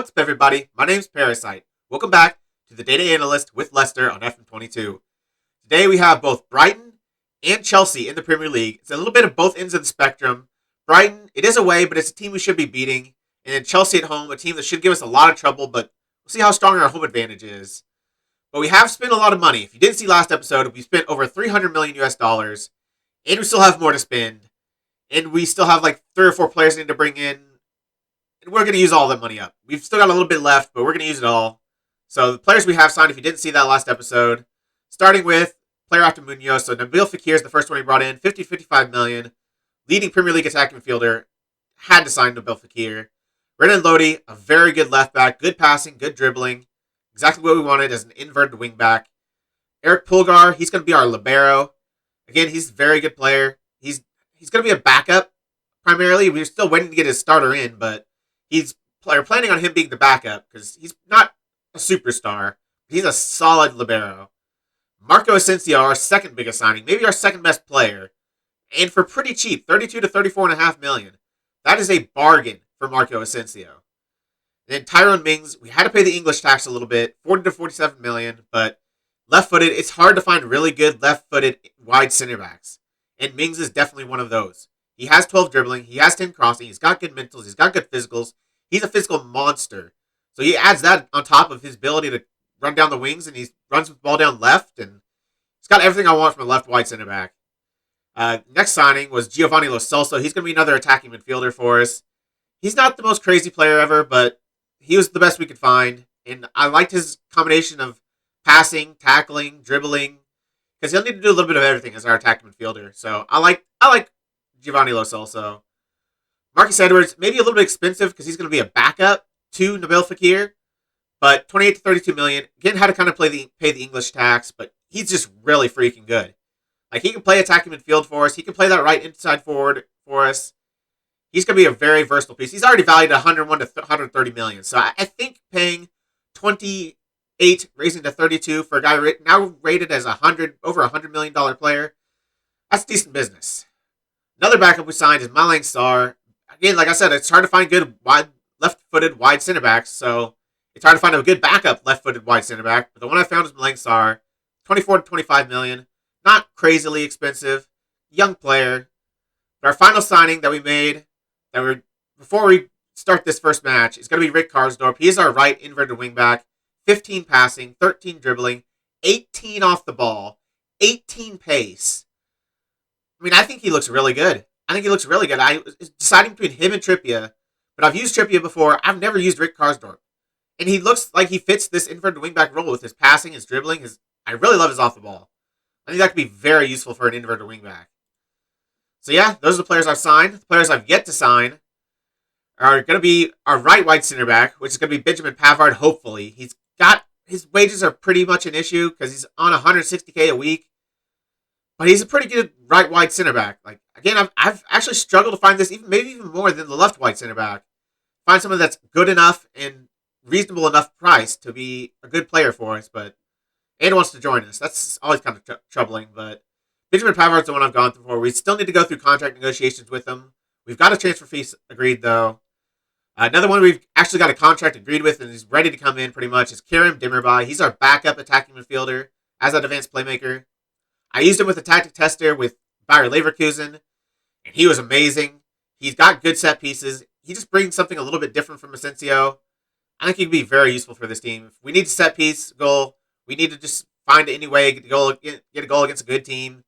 What's up, everybody? My name's Parasite. Welcome back to the Data Analyst with Leicester on FM22. Today we have both Brighton and Chelsea in the Premier League. It's a little bit of both ends of the spectrum. Brighton, it is away, but it's a team we should be beating. And then Chelsea at home, a team that should give us a lot of trouble, but we'll see how strong our home advantage is. But we have spent a lot of money. If you didn't see last episode, we spent over $300 million US, and we still have more to spend. And we still have like 3 or 4 players we need to bring in. And we're going to use all that money up. We've still got a little bit left, but we're going to use it all. So the players we have signed, if you didn't see that last episode, starting with player after Munoz. So Nabil Fekir is the first one he brought in, 55 million. Leading Premier League attacking midfielder. Had to sign Nabil Fekir. Renan Lodi, a very good left back. Good passing, good dribbling. Exactly what we wanted as an inverted wing back. Eric Pulgar, he's going to be our Libero. Again, he's a very good player. He's going to be a backup primarily. We're still waiting to get his starter in, but we're planning on him being the backup because he's not a superstar. He's a solid libero. Marco Asensio, our second biggest signing, maybe our second best player, and for pretty cheap, 32 to 34.5 million. That is a bargain for Marco Asensio. Then Tyrone Mings, we had to pay the English tax a little bit, 40 to 47 million, but left-footed, it's hard to find really good left-footed wide center backs, and Mings is definitely one of those. He has 12 dribbling. He has 10 crossing. He's got good mentals. He's got good physicals. He's a physical monster. So he adds that on top of his ability to run down the wings, and he runs with the ball down left, and he's got everything I want from a left wide center back. Next signing was Giovanni Lo Celso. He's going to be another attacking midfielder for us. He's not the most crazy player ever, but he was the best we could find, and I liked his combination of passing, tackling, dribbling, because he'll need to do a little bit of everything as our attacking midfielder. So I like Giovanni Lo Celso. Marcus Edwards, maybe a little bit expensive because he's going to be a backup to Nabil Fekir, but 28 to 32 million. Again, had to kind of pay the English tax, but he's just really freaking good. Like, he can play attacking midfield for us. He can play that right inside forward for us. He's going to be a very versatile piece. He's already valued at 101 to 130 million. So I think paying 28, raising to 32 for a guy now rated as over $100 million player, that's decent business. Another backup we signed is Malang Sarr. Again, like I said, it's hard to find good left-footed wide center backs, so it's hard to find a good backup left-footed wide center back. But the one I found is Malang Sarr, 24 to 25 million. Not crazily expensive, young player. But our final signing that we made, before we start this first match, is going to be Rick Carsonorp. He is our right inverted wing back, 15 passing, 13 dribbling, 18 off the ball, 18 pace. I mean, I think he looks really good. I was deciding between him and Trippier, but I've used Trippier before. I've never used Rick Carsonorp. And he looks like he fits this inverted wingback role with his passing, his dribbling. I really love his off the ball. I think that could be very useful for an inverted wingback. So yeah, those are the players I've signed. The players I've yet to sign are going to be our right wide center back, which is going to be Benjamin Pavard, hopefully. His wages are pretty much an issue because he's on $160K a week. But he's a pretty good right wide center back. Like, again, I've actually struggled to find this maybe even more than the left wide center back. Find someone that's good enough and reasonable enough price to be a good player for us, and wants to join us. That's always kind of troubling. But Benjamin Pavard's the one I've gone through for. We still need to go through contract negotiations with him. We've got a transfer fee agreed though. Another one we've actually got a contract agreed with and he's ready to come in pretty much is Kerem Dimmerbaugh. He's our backup attacking midfielder as an advanced playmaker. I used him with a tactic tester with Bayer Leverkusen, and he was amazing. He's got good set pieces. He just brings something a little bit different from Asensio. I think he could be very useful for this team. If we need a set piece goal, we need to just find any way to get a goal against a good team.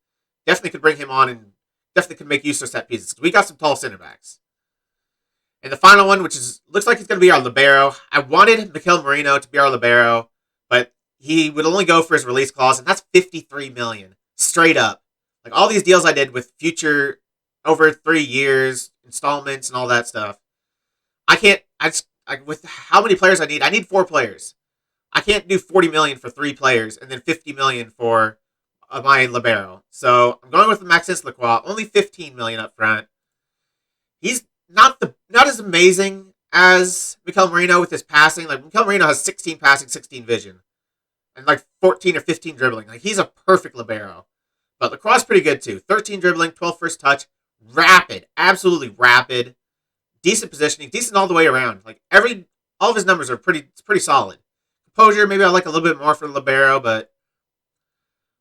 Definitely could bring him on and definitely could make use of set pieces. We got some tall center backs. And the final one, looks like he's going to be our libero. I wanted Mikel Merino to be our libero, but he would only go for his release clause, and that's 53 million. Straight up. Like, all these deals I did with future over 3 years, installments, and all that stuff. With how many players I need 4 players. I can't do 40 million for 3 players and then 50 million for my libero. So I'm going with Maxence Lacroix, only 15 million up front. He's not as amazing as Mikel Merino with his passing. Like, Mikel Merino has 16 passing, 16 vision. And like 14 or 15 dribbling. Like, he's a perfect libero. But Lacroix is pretty good too. 13 dribbling, 12 first touch. Rapid. Absolutely rapid. Decent positioning. Decent all the way around. Like, every all of his numbers are pretty solid. Composure, maybe I like a little bit more for Libero, but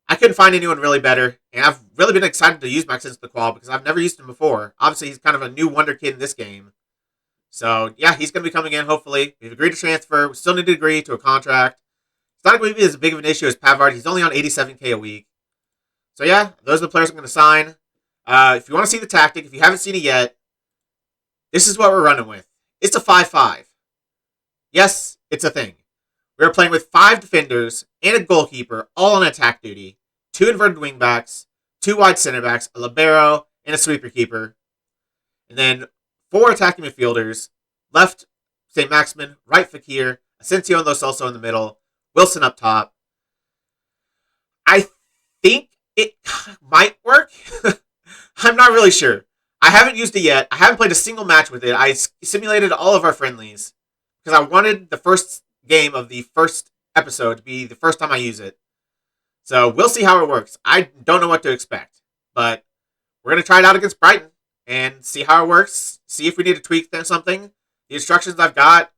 I couldn't find anyone really better. And I've really been excited to use Maxence Lacroix because I've never used him before. Obviously, he's kind of a new wonder kid in this game. So, yeah, he's going to be coming in, hopefully. We've agreed to transfer. We still need to agree to a contract. It's not going to be as big of an issue as Pavard. He's only on $87K a week. So, yeah, those are the players I'm going to sign. If you want to see the tactic, if you haven't seen it yet, this is what we're running with. It's a 5-5. Yes, it's a thing. We're playing with 5 defenders and a goalkeeper, all on attack duty. 2 inverted wingbacks, 2 wide center backs, a libero, and a sweeper keeper. And then 4 attacking midfielders. Left, St. Maximin. Right, Fekir. Asensio and Lo Celso in the middle. Wilson up top. I think it might work. I'm not really sure. I haven't used it yet. I haven't played a single match with it. I simulated all of our friendlies because I wanted the first game of the first episode to be the first time I use it. So we'll see how it works. I don't know what to expect, but we're going to try it out against Brighton and see how it works. See if we need to tweak something. The instructions I've got: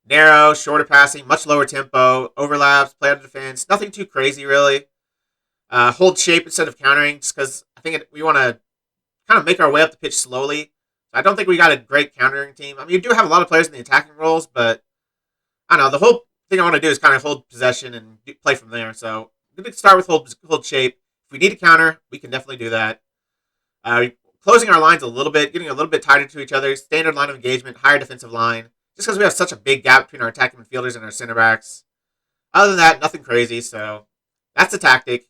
narrow, shorter passing, much lower tempo, overlaps, play out of defense. Nothing too crazy, really. Hold shape instead of countering, just because I think we want to kind of make our way up the pitch slowly. I don't think we got a great countering team. I mean, you do have a lot of players in the attacking roles, but I don't know. The whole thing I want to do is kind of hold possession and play from there. So I'm going to start with hold shape. If we need a counter, we can definitely do that. Closing our lines a little bit, getting a little bit tighter to each other. Standard line of engagement, higher defensive line. Just because we have such a big gap between our attacking midfielders and our center backs. Other than that, nothing crazy. So that's the tactic.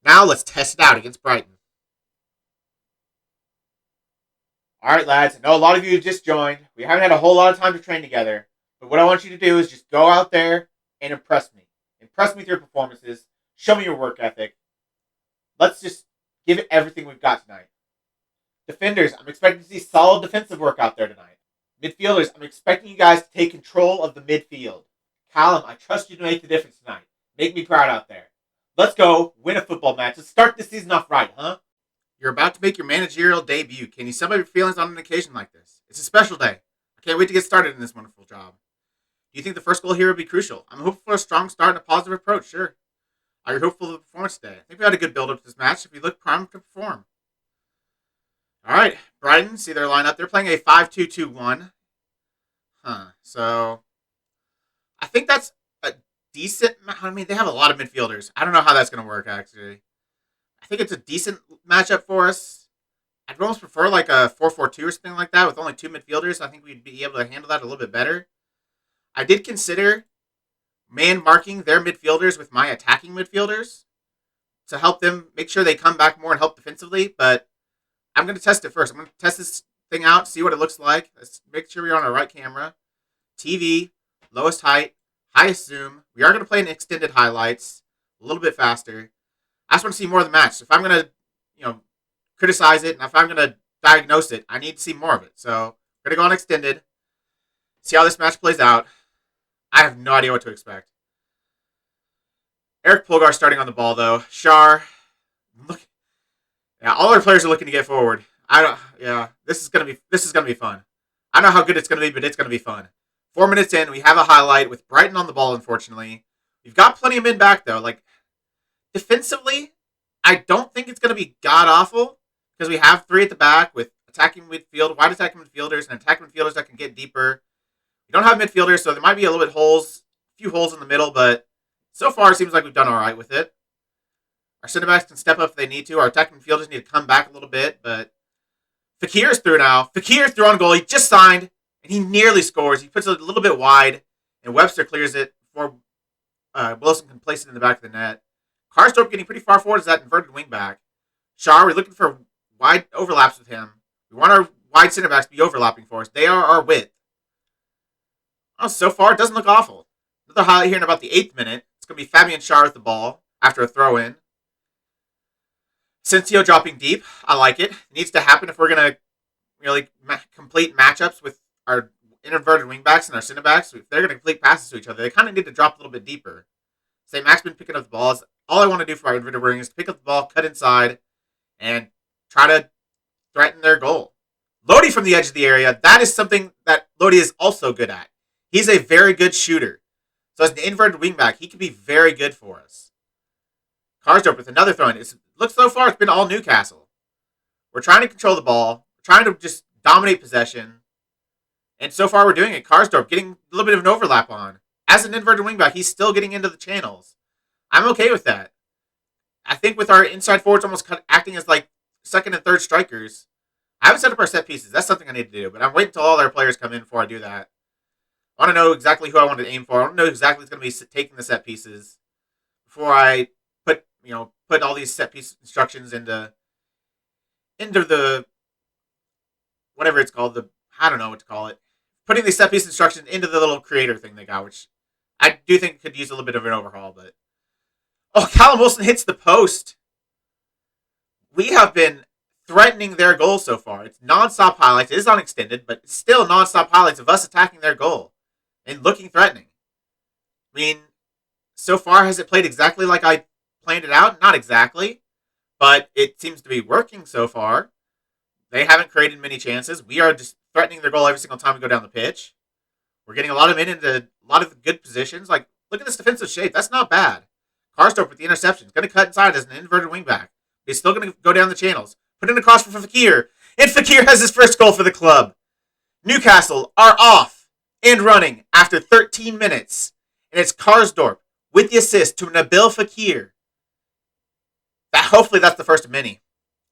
Now let's test it out against Brighton. All right, lads. I know a lot of you just joined. We haven't had a whole lot of time to train together. But what I want you to do is just go out there and impress me. Impress me with your performances. Show me your work ethic. Let's just give it everything we've got tonight. Defenders, I'm expecting to see solid defensive work out there tonight. Midfielders, I'm expecting you guys to take control of the midfield. Callum, I trust you to make the difference tonight. Make me proud out there. Let's go win a football match. Let's start this season off right, huh? You're about to make your managerial debut. Can you sum up your feelings on an occasion like this? It's a special day. I can't wait to get started in this wonderful job. Do you think the first goal here would be crucial? I'm hopeful for a strong start and a positive approach, sure. Are you hopeful of the performance today? I think we had a good build-up to this match if we look primed to perform. All right, Brighton, see their lineup. They're playing a 5-2-2-1. So I think that's a decent... I mean, they have a lot of midfielders. I don't know how that's going to work, actually. I think it's a decent matchup for us. I'd almost prefer like a 4-4-2 or something like that with only 2 midfielders. I think we'd be able to handle that a little bit better. I did consider man-marking their midfielders with my attacking midfielders to help them make sure they come back more and help defensively, but I'm going to test it first. I'm going to test this thing out, see what it looks like. Let's make sure we're on our right camera. TV, lowest height, highest zoom. We are going to play in extended highlights, a little bit faster. I just want to see more of the match. If I'm going to, criticize it, and if I'm going to diagnose it, I need to see more of it. So we're going to go on extended, see how this match plays out. I have no idea what to expect. Eric Pulgar starting on the ball, though. Shar, look, all our players are looking to get forward. This is gonna be fun. I don't know how good it's gonna be, but it's gonna be fun. 4 minutes in, we have a highlight with Brighton on the ball. Unfortunately, we've got plenty of men back though. Like defensively, I don't think it's gonna be god awful because we have 3 at the back with attacking midfield, wide attacking midfielders, and attacking midfielders that can get deeper. We don't have midfielders, so there might be a few holes in the middle, but so far it seems like we've done all right with it. Our center backs can step up if they need to. Our attacking midfielders need to come back a little bit, but Fekir's through now. Fekir's through on goal. He just signed, and he nearly scores. He puts it a little bit wide, and Webster clears it before Wilson can place it in the back of the net. Carsonorp getting pretty far forward as that inverted wing back. Shar, we're looking for wide overlaps with him. We want our wide center backs to be overlapping for us. They are our width. Oh, so far, it doesn't look awful. Another highlight here in about the 8th minute. It's going to be Fabian Shar with the ball after a throw-in. Asensio dropping deep. I like it. It needs to happen if we're going to really complete matchups with our inverted wingbacks and our center backs. If they're going to complete passes to each other, they kind of need to drop a little bit deeper. St. Max been picking up the balls. All I want to do for our inverted wing is to pick up the ball, cut inside, and try to threaten their goal. Lodi from the edge of the area. That is something that Lodi is also good at. He's a very good shooter. So as an inverted wingback, he could be very good for us. Carsonorp with another throw in. Looks so far, it's been all Newcastle. We're trying to control the ball. We're trying to just dominate possession. And so far, we're doing it. Carsonorp getting a little bit of an overlap on. As an inverted wingback, he's still getting into the channels. I'm okay with that. I think with our inside forwards almost acting as like second and third strikers, I haven't set up our set pieces. That's something I need to do. But I'm waiting until all our players come in before I do that. I want to know exactly who I want to aim for. I want to know exactly who's going to be taking the set pieces before I put all these set piece instructions into the whatever it's called. I don't know what to call it. Putting these set piece instructions into the little creator thing they got, which I do think could use a little bit of an overhaul. But Callum Wilson hits the post. We have been threatening their goal so far. It's nonstop highlights. It is unextended, but it's still nonstop highlights of us attacking their goal and looking threatening. I mean, so far, has it played exactly like I planned it out? Not exactly, but it seems to be working so far. They haven't created many chances. We are just threatening their goal every single time we go down the pitch. We're getting a lot of men into a lot of good positions. Like, look at this defensive shape. That's not bad. Carsonorp with the interception. Going to cut inside as an inverted wingback. He's still going to go down the channels. Put in a cross for Fakir. And Fakir has his first goal for the club. Newcastle are off and running after 13 minutes. And it's Carsonorp with the assist to Nabil Fakir. Hopefully that's the first of many.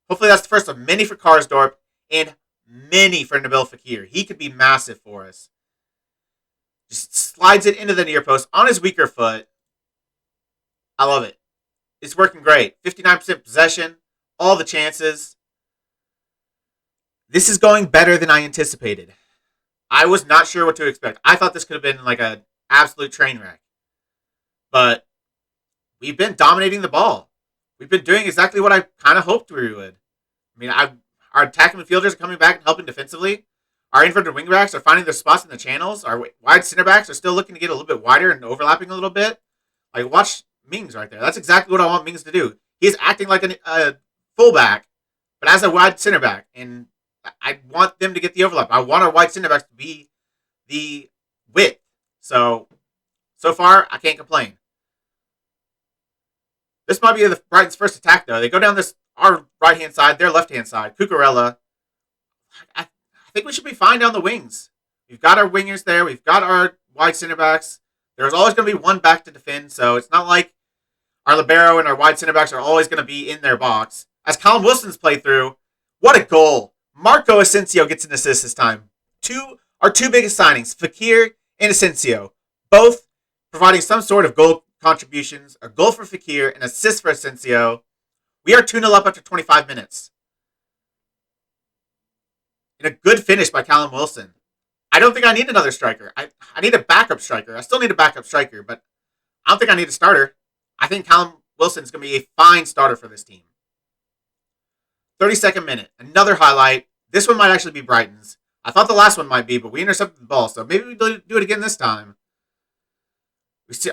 Hopefully that's the first of many for Carsonorp and many for Nabil Fakir. He could be massive for us. Just slides it into the near post on his weaker foot. I love it. It's working great. 59% possession. All the chances. This is going better than I anticipated. I was not sure what to expect. I thought this could have been like an absolute train wreck. But we've been dominating the ball. We've been doing exactly what I kind of hoped we would. I mean, our attacking midfielders are coming back and helping defensively. Our inverted wingbacks are finding their spots in the channels. Our wide center backs are still looking to get a little bit wider and overlapping a little bit. Like, watch Mings right there. That's exactly what I want Mings to do. He's acting like a fullback, but as a wide center back. And I want them to get the overlap. I want our wide center backs to be the width. So far, I can't complain. This might be Brighton's first attack, though. They go down our right-hand side, their left-hand side. Cucurella. I think we should be fine down the wings. We've got our wingers there. We've got our wide center backs. There's always going to be one back to defend, so it's not like our Libero and our wide center backs are always going to be in their box. As Callum Wilson's played through, what a goal. Marco Asensio gets an assist this time. Our two biggest signings, Fakir and Asensio, both providing some sort of goal contributions, a goal for Fakir, an assist for Asensio. We are 2-0 up after 25 minutes. And a good finish by Callum Wilson. I don't think I need another striker. I need a backup striker. I still need a backup striker, but I don't think I need a starter. I think Callum Wilson is going to be a fine starter for this team. 32nd minute. Another highlight. This one might actually be Brighton's. I thought the last one might be, but we intercepted the ball, so maybe we do it again this time.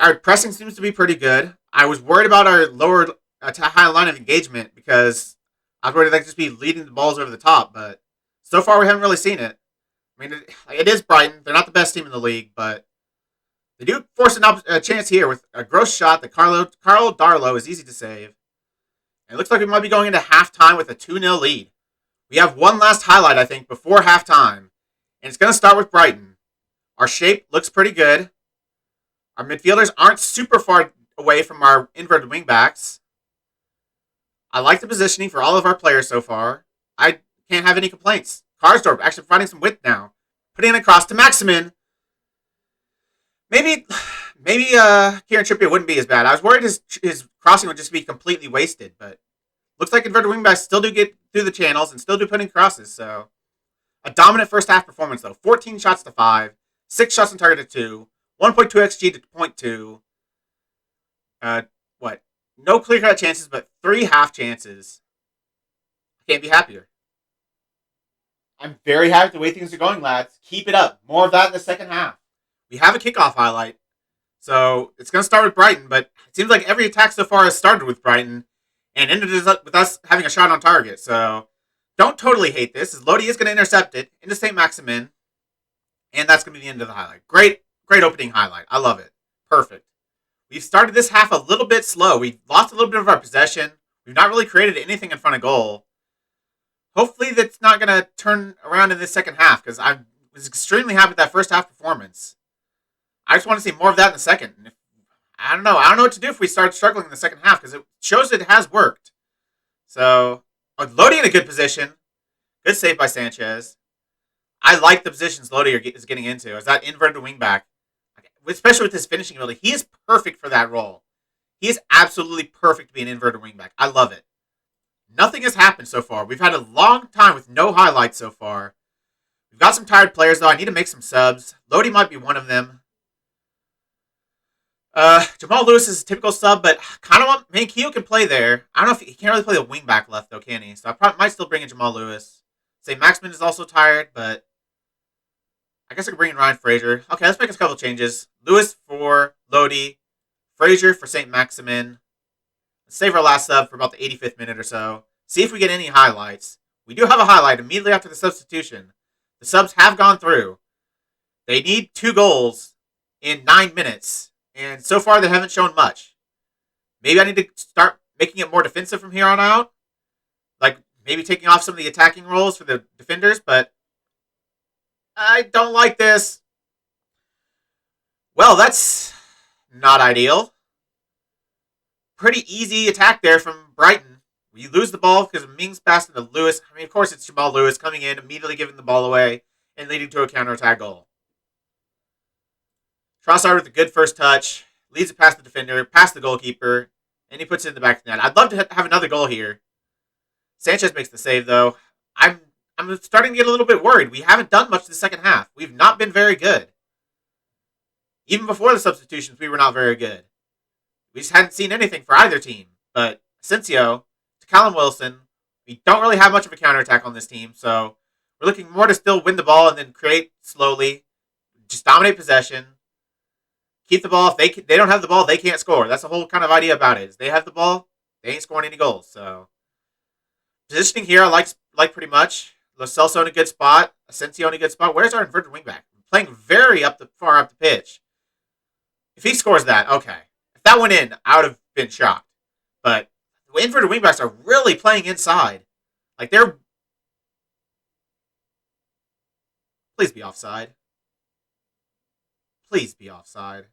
Our pressing seems to be pretty good. I was worried about our lower to high line of engagement because I was worried they'd just be leading the balls over the top, but so far we haven't really seen it. I mean, it is Brighton. They're not the best team in the league, but they do force a chance here with a gross shot that Carl Darlow is easy to save. And it looks like we might be going into halftime with a 2-0 lead. We have one last highlight, I think, before halftime, and it's going to start with Brighton. Our shape looks pretty good. Our midfielders aren't super far away from our inverted wingbacks. I like the positioning for all of our players so far. I can't have any complaints. Carsonorp actually providing some width now. Putting it across to Maximin. Maybe Kieran Trippier wouldn't be as bad. I was worried his crossing would just be completely wasted, but looks like inverted wingbacks still do get through the channels and still do put in crosses. So a dominant first half performance though. 14 shots to 5, 6 shots on target to 2, 1.2 xG to 0.2. No clear-cut chances, but 3 half chances. I can't be happier. I'm very happy with the way things are going, lads. Keep it up. More of that in the second half. We have a kickoff highlight. So it's going to start with Brighton, but it seems like every attack so far has started with Brighton and ended with us having a shot on target. So don't totally hate this, as Lodi is going to intercept it into St. Maximin, and that's going to be the end of the highlight. Great Great opening highlight. I love it. Perfect. We've started this half a little bit slow. We've lost a little bit of our possession. We've not really created anything in front of goal. Hopefully that's not going to turn around in this second half, because I was extremely happy with that first half performance. I just want to see more of that in the second. I don't know. I don't know what to do if we start struggling in the second half, because it shows it has worked. So, Lodi in a good position. Good save by Sanchez. I like the positions Lodi is getting into as that inverted wingback. Especially with his finishing ability. He is perfect for that role. He is absolutely perfect to be an inverted wingback. I love it. Nothing has happened so far. We've had a long time with no highlights so far. We've got some tired players, though. I need to make some subs. Lodi might be one of them. Jamal Lewis is a typical sub, but kind of want Manquillo can play there. I don't know if he can't really play the wingback left, though, can he? So I might still bring in Jamal Lewis. Say Maximin is also tired, but I guess I could bring in Ryan Fraser. Okay, let's make a couple changes. Lewis for Lodi. Fraser for St. Maximin. Let's save our last sub for about the 85th minute or so. See if we get any highlights. We do have a highlight immediately after the substitution. The subs have gone through. They need 2 goals in 9 minutes. And so far, they haven't shown much. Maybe I need to start making it more defensive from here on out. Like, maybe taking off some of the attacking roles for the defenders. But I don't like this. Well, that's not ideal. Pretty easy attack there from Brighton. We lose the ball because Mings passed into Lewis. I mean, of course, it's Jamal Lewis coming in, immediately giving the ball away, and leading to a counterattack goal. Carsonorp with a good first touch, leads it past the defender, past the goalkeeper, and he puts it in the back of the net. I'd love to have another goal here. Sanchez makes the save, though. I'm starting to get a little bit worried. We haven't done much in the second half. We've not been very good. Even before the substitutions, we were not very good. We just hadn't seen anything for either team. But Asensio to Callum Wilson, we don't really have much of a counterattack on this team, so we're looking more to still win the ball and then create slowly. Just dominate possession. Keep the ball. If they don't have the ball, they can't score. That's the whole kind of idea about it. Is they have the ball, they ain't scoring any goals. So positioning here, I like pretty much. Lo Celso in a good spot. Asensio in a good spot. Where's our inverted wingback? Playing very far up the pitch. If he scores that, okay. If that went in, I would have been shocked. But the inverted wingbacks are really playing inside. Like they're... Please be offside. Please be offside.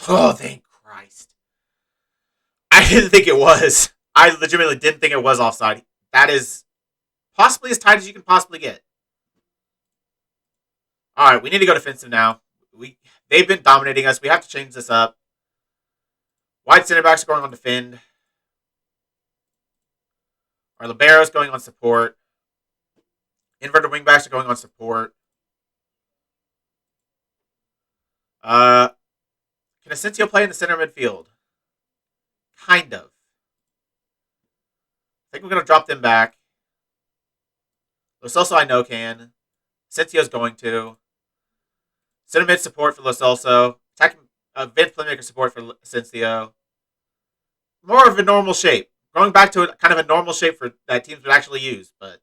Oh, thank Christ. I didn't think it was. I legitimately didn't think it was offside. That is possibly as tight as you can possibly get. All right, we need to go defensive now. They've been dominating us. We have to change this up. Wide center backs are going on defend. Our Libero's going on support. Inverted wingbacks are going on support. Can Asensio play in the center midfield? Kind of. I think we're going to drop them back. Lo Celso I know can. Asensio's going to. Center mid support for Lo Celso. Attacking advanced playmaker support for Asensio. More of a normal shape. Going back to kind of a normal shape for that teams would actually use. But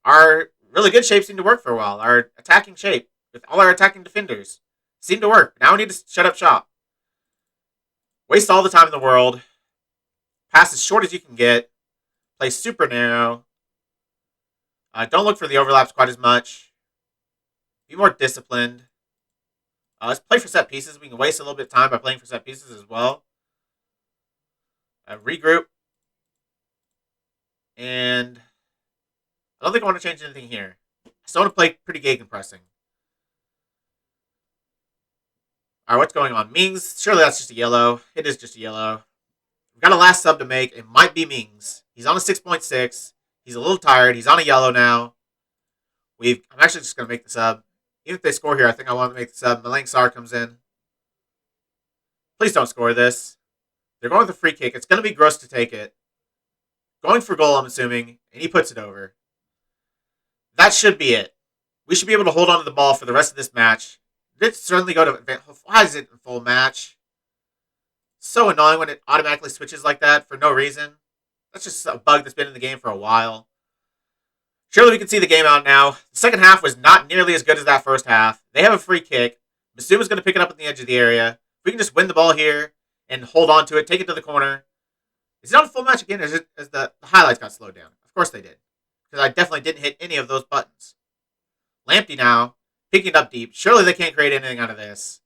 our really good shape seemed to work for a while. Our attacking shape with all our attacking defenders seemed to work. Now we need to shut up shop. Waste all the time in the world. Pass as short as you can get. Play super narrow. Don't look for the overlaps quite as much. Be more disciplined. Let's play for set pieces. We can waste a little bit of time by playing for set pieces as well. Regroup. And I don't think I want to change anything here. I still want to play pretty gegenpressing. Alright, what's going on? Mings, surely that's just a yellow. It is just a yellow. We've got a last sub to make. It might be Mings. He's on a 6.6. He's a little tired. He's on a yellow now. I'm actually just going to make the sub. Even if they score here, I think I want to make the sub. Malang Sarr comes in. Please don't score this. They're going with a free kick. It's going to be gross to take it. Going for goal, I'm assuming. And he puts it over. That should be it. We should be able to hold on to the ball for the rest of this match. Let's certainly go to... Why is it in full match? So annoying when it automatically switches like that for no reason. That's just a bug that's been in the game for a while. Surely we can see the game out now. The second half was not nearly as good as that first half. They have a free kick. Masuma's going to pick it up at the edge of the area. If we can just win the ball here and hold on to it, take it to the corner. Is it on full match again, or is it as the highlights got slowed down? Of course they did. Because I definitely didn't hit any of those buttons. Lamptey now, picking it up deep. Surely they can't create anything out of this.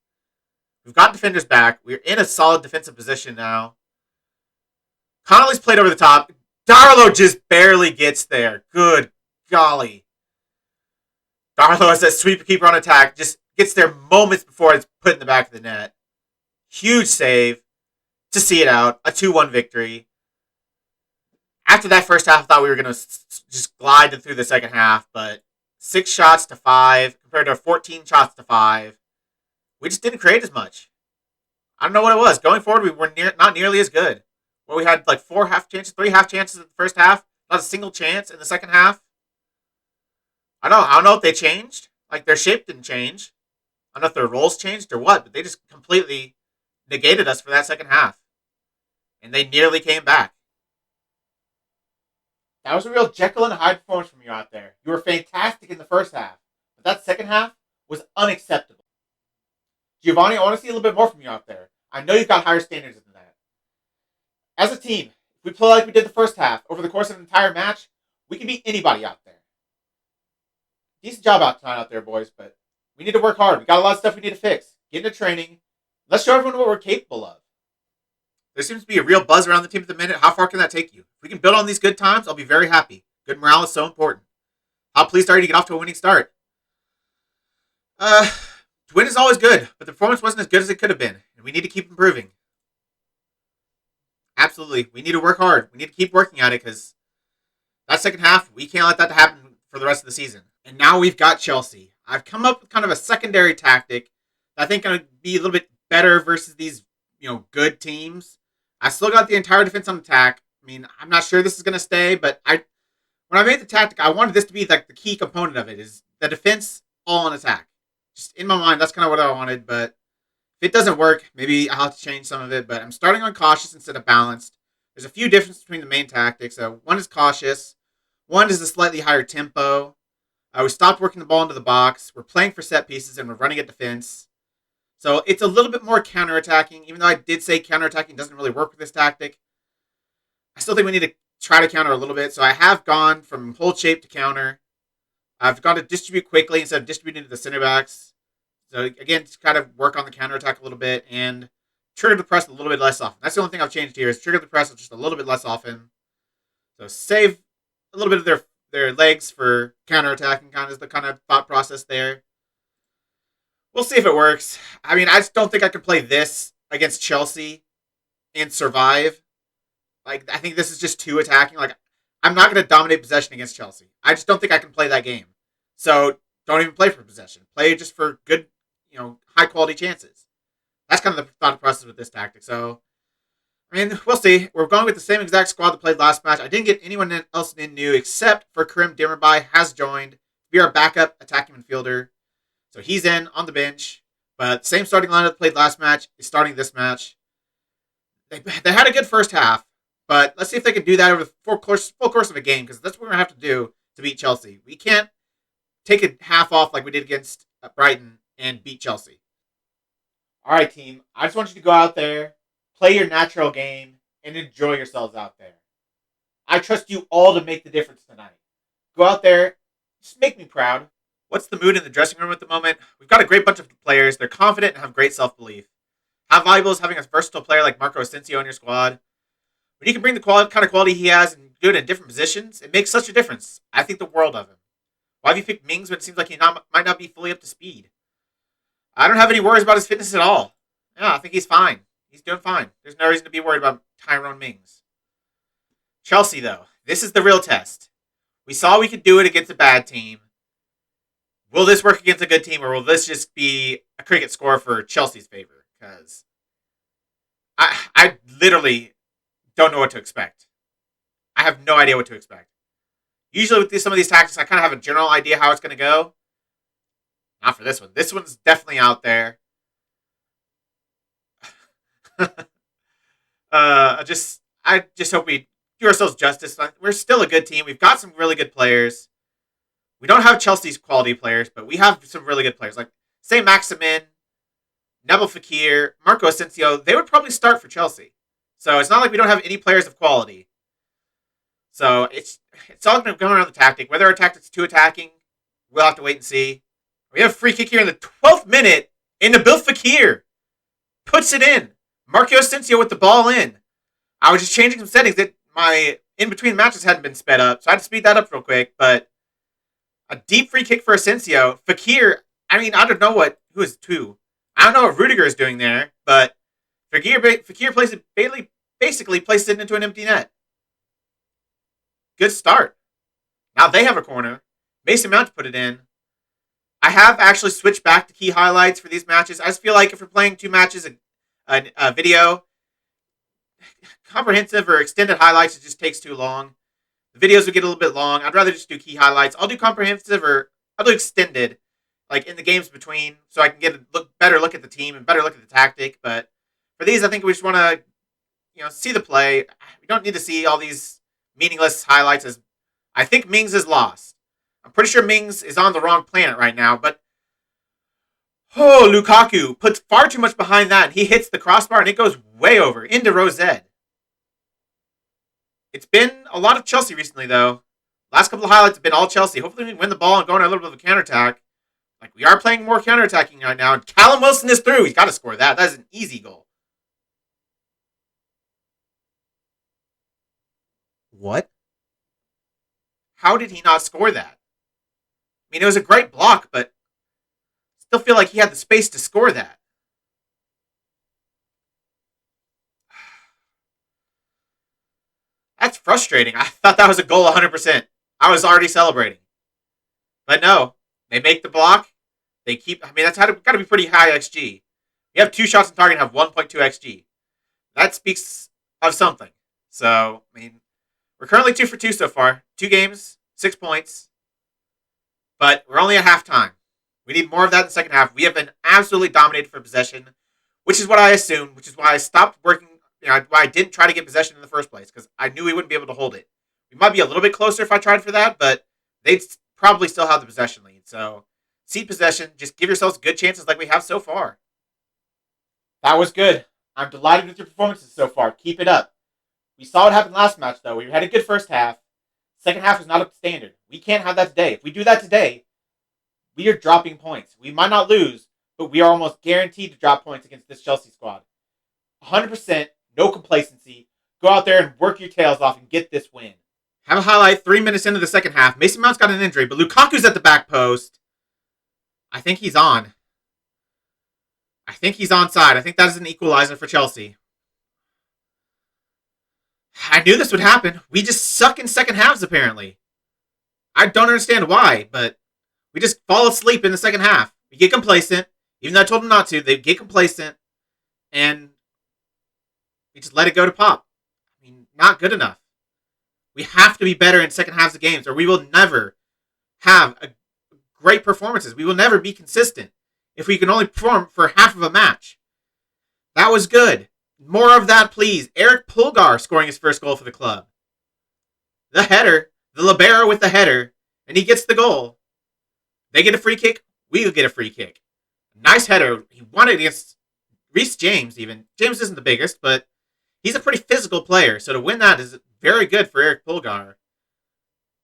We've got defenders back. We're in a solid defensive position now. Connolly's played over the top. Darlow just barely gets there. Good golly. Darlow has that sweeper keeper on attack. Just gets there moments before it's put in the back of the net. Huge save to see it out. A 2-1 victory. After that first half, I thought we were going to just glide through the second half, but 6 shots to 5 compared to 14 shots to 5. We just didn't create as much. I don't know what it was. Going forward, we were not nearly as good. Where we had like 3 half chances in the first half, not a single chance in the second half. I don't know if they changed. Like, their shape didn't change. I don't know if their roles changed or what, but they just completely negated us for that second half. And they nearly came back. That was a real Jekyll and Hyde performance from you out there. You were fantastic in the first half, but that second half was unacceptable. Giovanni, I want to see a little bit more from you out there. I know you've got higher standards than that. As a team, if we play like we did the first half over the course of an entire match, we can beat anybody out there. Decent job out there, boys, but we need to work hard. We got a lot of stuff we need to fix. Get into training. Let's show everyone what we're capable of. There seems to be a real buzz around the team at the minute. How far can that take you? If we can build on these good times, I'll be very happy. Good morale is so important. How pleased are you to get off to a winning start? To win is always good, but the performance wasn't as good as it could have been, and we need to keep improving. Absolutely. We need to work hard. We need to keep working at it, because that second half, we can't let that happen for the rest of the season. And now we've got Chelsea. I've come up with kind of a secondary tactic that I think going to be a little bit better versus these, good teams. I still got the entire defense on attack. I mean, I'm not sure this is going to stay, but when I made the tactic, I wanted this to be like the key component of it, is the defense all on attack. Just in my mind, that's kind of what I wanted, but if it doesn't work, maybe I'll have to change some of it, but I'm starting on cautious instead of balanced. There's a few differences between the main tactics. One is cautious. One is a slightly higher tempo. We stopped working the ball into the box. We're playing for set pieces, and we're running at defense. So it's a little bit more counterattacking, even though I did say counterattacking doesn't really work with this tactic. I still think we need to try to counter a little bit. So I have gone from hold shape to counter. I've gone to distribute quickly instead of distributing to the center backs. So again, to kind of work on the counterattack a little bit and trigger the press a little bit less often. That's the only thing I've changed here, is trigger the press just a little bit less often. So save a little bit of their legs for counterattacking, kind of is the kind of thought process there. We'll see if it works. I mean, I just don't think I can play this against Chelsea and survive. Like, I think this is just too attacking. Like, I'm not going to dominate possession against Chelsea. I just don't think I can play that game. So don't even play for possession. Play just for good, high quality chances. That's kind of the thought process with this tactic. So, I mean, we'll see. We're going with the same exact squad that played last match. I didn't get anyone else in new except for Karim Dimmerbaugh has joined to be our backup attacking midfielder. So he's in on the bench. But same starting lineup that played last match is starting this match. They had a good first half, but let's see if they can do that over the full course of a game, because that's what we're going to have to do to beat Chelsea. We can't take a half off like we did against Brighton and beat Chelsea. All right, team. I just want you to go out there, play your natural game, and enjoy yourselves out there. I trust you all to make the difference tonight. Go out there, just make me proud. What's the mood in the dressing room at the moment? We've got a great bunch of players. They're confident and have great self-belief. How valuable is having a versatile player like Marco Asensio on your squad? When you can bring the kind of quality he has and do it in different positions, it makes such a difference. I think the world of him. Why have you picked Mings when it seems like he might not be fully up to speed? I don't have any worries about his fitness at all. Yeah, I think he's fine. He's doing fine. There's no reason to be worried about Tyrone Mings. Chelsea, though. This is the real test. We saw we could do it against a bad team. Will this work against a good team, or will this just be a cricket score for Chelsea's favor? Because I literally don't know what to expect. I have no idea what to expect. Usually with some of these tactics, I kind of have a general idea how it's going to go. Not for this one. This one's definitely out there. I just hope we do ourselves justice. We're still a good team. We've got some really good players. We don't have Chelsea's quality players, but we have some really good players. Like, say Maximin, Nabil Fekir, Marco Asensio, they would probably start for Chelsea. So it's not like we don't have any players of quality. So it's all going to go around the tactic. Whether our tactic's too attacking, we'll have to wait and see. We have a free kick here in the 12th minute, and Nabil Fekir puts it in. Marco Asensio with the ball in. I was just changing some settings that my in-between matches hadn't been sped up, so I had to speed that up real quick. But a deep free kick for Asensio. Fekir, I mean, I don't know who is two. I don't know what Rudiger is doing there, but Fekir basically places it into an empty net. Good start. Now they have a corner. Mason Mount put it in. I have actually switched back to key highlights for these matches. I just feel like if we're playing two matches, a video, comprehensive or extended highlights, it just takes too long. The videos would get a little bit long. I'd rather just do key highlights. I'll do comprehensive or I'll do extended, like in the games between, so I can get a better look at the team and better look at the tactic. But for these, I think we just want to, see the play. We don't need to see all these meaningless highlights. As I think Mings is lost. I'm pretty sure Mings is on the wrong planet right now, but Lukaku puts far too much behind that, and he hits the crossbar, and it goes way over into Rosette. It's been a lot of Chelsea recently, though. Last couple of highlights have been all Chelsea. Hopefully we can win the ball and go on a little bit of a counterattack. Like, we are playing more counterattacking right now, and Callum Wilson is through. He's got to score that. That is an easy goal. What? How did he not score that? I mean, it was a great block, but I still feel like he had the space to score that. That's frustrating. I thought that was a goal 100%. I was already celebrating. But no, they make the block. They keep, that's got to be pretty high XG. We have 2 shots on target and have 1.2 XG. That speaks of something. So, we're currently 2 for 2 so far. 2 games, 6 points. But we're only at halftime. We need more of that in the second half. We have been absolutely dominated for possession, which is what I assumed, which is why I stopped working, why I didn't try to get possession in the first place, because I knew we wouldn't be able to hold it. We might be a little bit closer if I tried for that, but they'd probably still have the possession lead. So, cede possession, just give yourselves good chances like we have so far. That was good. I'm delighted with your performances so far. Keep it up. We saw what happened last match, though. We had a good first half. Second half was not up to standard. We can't have that today. If we do that today, we are dropping points. We might not lose, but we are almost guaranteed to drop points against this Chelsea squad. 100%, no complacency. Go out there and work your tails off and get this win. Have a highlight 3 minutes into the second half. Mason Mount's got an injury, but Lukaku's at the back post. I think he's on. I think he's onside. I think that is an equalizer for Chelsea. I knew this would happen. We just suck in second halves, apparently. I don't understand why, but we just fall asleep in the second half. We get complacent. Even though I told them not to, they get complacent. And we just let it go to pop. Not good enough. We have to be better in second halves of games, or we will never have great performances. We will never be consistent if we can only perform for half of a match. That was good. More of that, please. Eric Pulgar scoring his first goal for the club. The header, the Libero with the header, and he gets the goal. They get a free kick, we'll get a free kick. Nice header. He won it against Reece James, even. James isn't the biggest, but he's a pretty physical player, so to win that is very good for Eric Pulgar.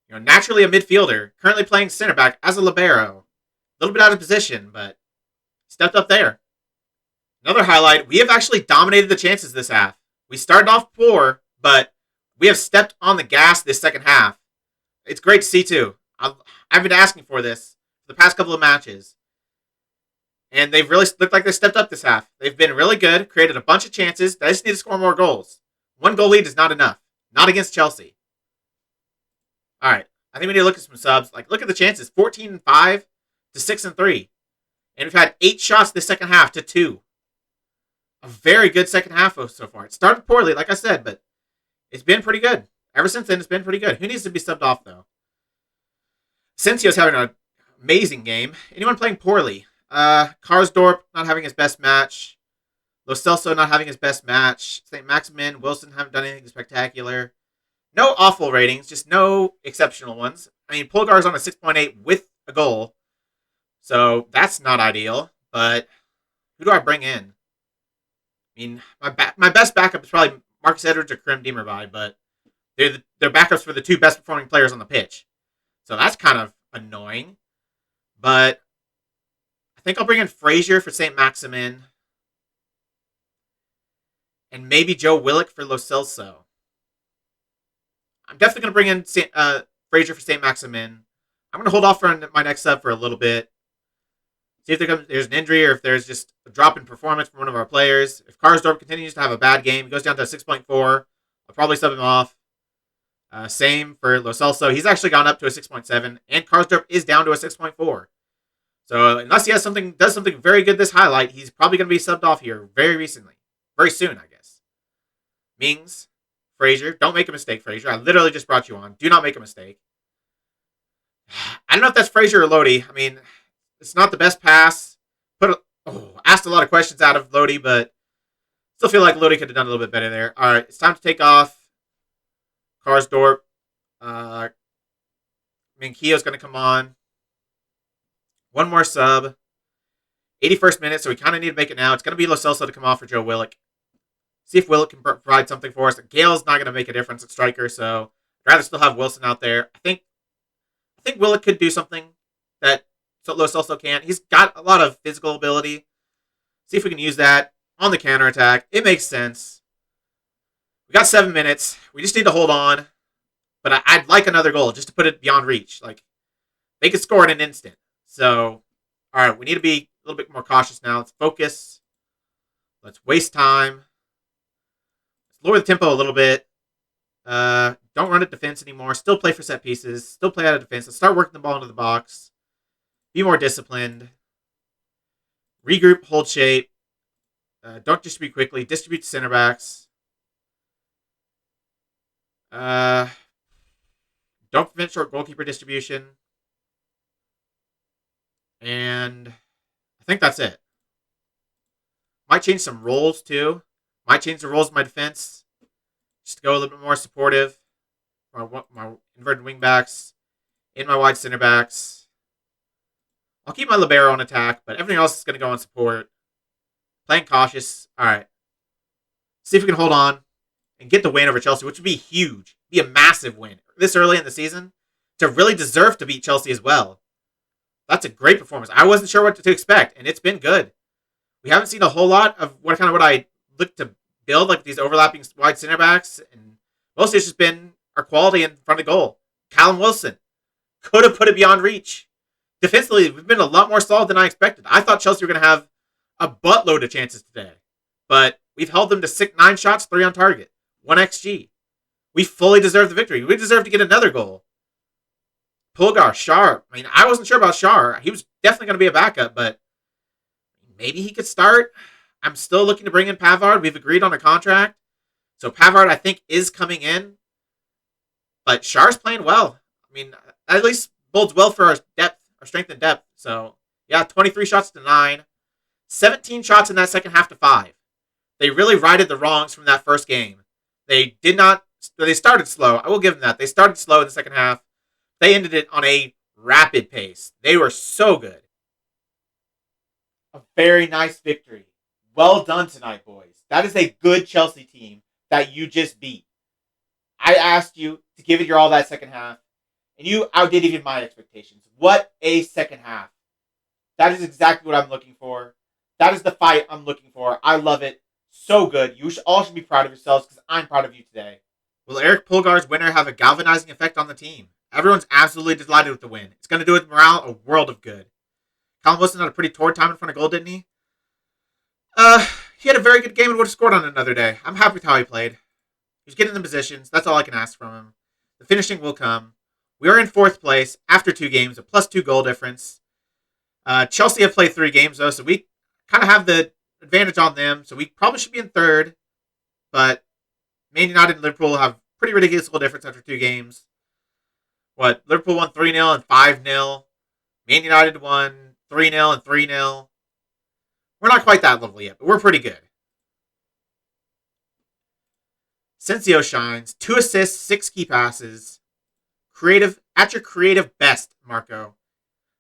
Naturally a midfielder, currently playing center back as a Libero. A little bit out of position, but stepped up there. Another highlight, we have actually dominated the chances this half. We started off poor, but we have stepped on the gas this second half. It's great to see, too. I've been asking for this for the past couple of matches. And they've really looked like they stepped up this half. They've been really good, created a bunch of chances. They just need to score more goals. 1 goal lead is not enough. Not against Chelsea. All right. I think we need to look at some subs. Look at the chances. 14-5 to 6-3. And we've had 8 shots this second half to 2. A very good second half so far. It started poorly, like I said, but it's been pretty good. Ever since then, it's been pretty good. Who needs to be subbed off, though? Asensio's having an amazing game. Anyone playing poorly? Carsonorp not having his best match. Lo Celso not having his best match. St. Maximin, Wilson haven't done anything spectacular. No awful ratings, just no exceptional ones. I mean, Pulgar's on a 6.8 with a goal, so that's not ideal. But who do I bring in? I mean, my best backup is probably Marcus Edwards or Krim Dimmerbaugh, but they're backups for the two best performing players on the pitch. So that's kind of annoying. But I think I'll bring in Frazier for St. Maximin and maybe Joe Willock for Lo Celso. I'm definitely going to bring in Frazier for St. Maximin. I'm going to hold off on my next sub for a little bit. See if there's an injury or if there's just a drop in performance from one of our players. If Carsonorp continues to have a bad game, he goes down to a 6.4, I'll probably sub him off. Same for Lo Celso. He's actually gone up to a 6.7, and Carsonorp is down to a 6.4. So unless he does something very good this highlight, he's probably going to be subbed off here very soon, I guess. Mings, Frazier, don't make a mistake, Frazier. I literally just brought you on. Do not make a mistake. I don't know if that's Frazier or Lodi. I mean, it's not the best pass. Asked a lot of questions out of Lodi, but still feel like Lodi could have done a little bit better there. All right, it's time to take off. Carsonorp. Keogh's going to come on. One more sub. 81st minute, so we kind of need to make it now. It's going to be Lo Celso to come off for Joe Willock. See if Willock can provide something for us. Gale's not going to make a difference at striker, so I'd rather still have Wilson out there. I think Willock could do something that Lo Celso can't. He's got a lot of physical ability. See if we can use that on the counterattack. It makes sense. We got 7 minutes. We just need to hold on. But I'd like another goal just to put it beyond reach. Like, they could score in an instant. So, all right, we need to be a little bit more cautious now. Let's focus. Let's waste time. Let's lower the tempo a little bit. Don't run at defense anymore. Still play for set pieces. Still play out of defense. Let's start working the ball into the box. Be more disciplined. Regroup, hold shape. Don't distribute quickly. Distribute to center backs. Don't prevent short goalkeeper distribution. And I think that's it. Might change some roles too. Might change the roles of my defense. Just to go a little bit more supportive. My inverted wing backs. In my wide center backs. I'll keep my Libero on attack, but everything else is going to go on support. Playing cautious. All right. See if we can hold on and get the win over Chelsea, which would be huge. Be a massive win this early in the season to really deserve to beat Chelsea as well. That's a great performance. I wasn't sure what to expect, and it's been good. We haven't seen a whole lot of what I look to build, like these overlapping wide center backs, and mostly it's just been our quality in front of goal. Callum Wilson could have put it beyond reach. Defensively, we've been a lot more solid than I expected. I thought Chelsea were going to have a buttload of chances today, but we've held them to 9 shots, 3 on target, 1 XG. We fully deserve the victory. We deserve to get another goal. Pulgar, Sharp. I mean, I wasn't sure about Shar. He was definitely going to be a backup, but maybe he could start. I'm still looking to bring in Pavard. We've agreed on a contract. So Pavard, I think, is coming in. But Shar's playing well. I mean, at least bodes well for our depth, our strength and depth. So, yeah, 23 shots to 9. 17 shots in that second half to 5. They really righted the wrongs from that first game. They started slow. I will give them that. They started slow in the second half. They ended it on a rapid pace. They were so good. A very nice victory. Well done tonight, boys. That is a good Chelsea team that you just beat. I asked you to give it your all that second half, and you outdid even my expectations. What a second half. That is exactly what I'm looking for. That is the fight I'm looking for. I love it. So good. You all should be proud of yourselves because I'm proud of you today. Will Eric Pulgar's winner have a galvanizing effect on the team? Everyone's absolutely delighted with the win. It's going to do with morale a world of good. Callum Wilson had a pretty torrid time in front of goal, didn't he? He had a very good game and would have scored on another day. I'm happy with how he played. He's getting the positions. That's all I can ask from him. The finishing will come. We are in 4th place after 2 games, a +2 goal difference. Chelsea have played 3 games, though, so we kind of have the advantage on them. So we probably should be in 3rd. But Man United and Liverpool have pretty ridiculous goal difference after 2 games. Liverpool won 3-0 and 5-0. Man United won 3-0 and 3-0. We're not quite that level yet, but we're pretty good. Asensio shines. 2 assists, 6 key passes. Creative, at your creative best, Marco.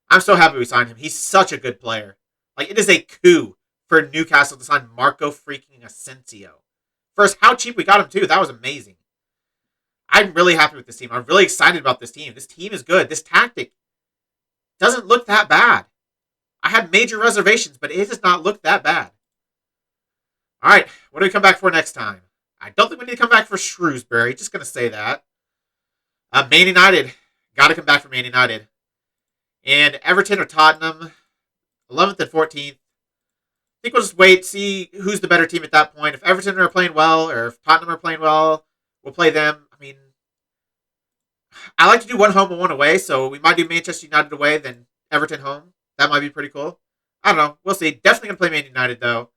I'm so happy we signed him. He's such a good player. Like, it is a coup for Newcastle to sign Marco freaking Asensio. First, how cheap we got him, too. That was amazing. I'm really happy with this team. I'm really excited about this team. This team is good. This tactic doesn't look that bad. I had major reservations, but it does not look that bad. All right, what do we come back for next time? I don't think we need to come back for Shrewsbury. Just going to say that. Man United. Got to come back for Man United. And Everton or Tottenham, 11th and 14th. I think we'll just wait, see who's the better team at that point. If Everton are playing well or if Tottenham are playing well, we'll play them. I mean, I like to do one home and one away, so we might do Manchester United away, then Everton home. That might be pretty cool. I don't know. We'll see. Definitely going to play Man United, though.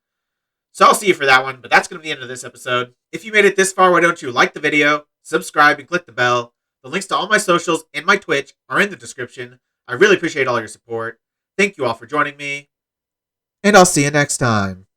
So I'll see you for that one, but that's going to be the end of this episode. If you made it this far, why don't you like the video, subscribe, and click the bell. The links to all my socials and my Twitch are in the description. I really appreciate all your support. Thank you all for joining me, and I'll see you next time.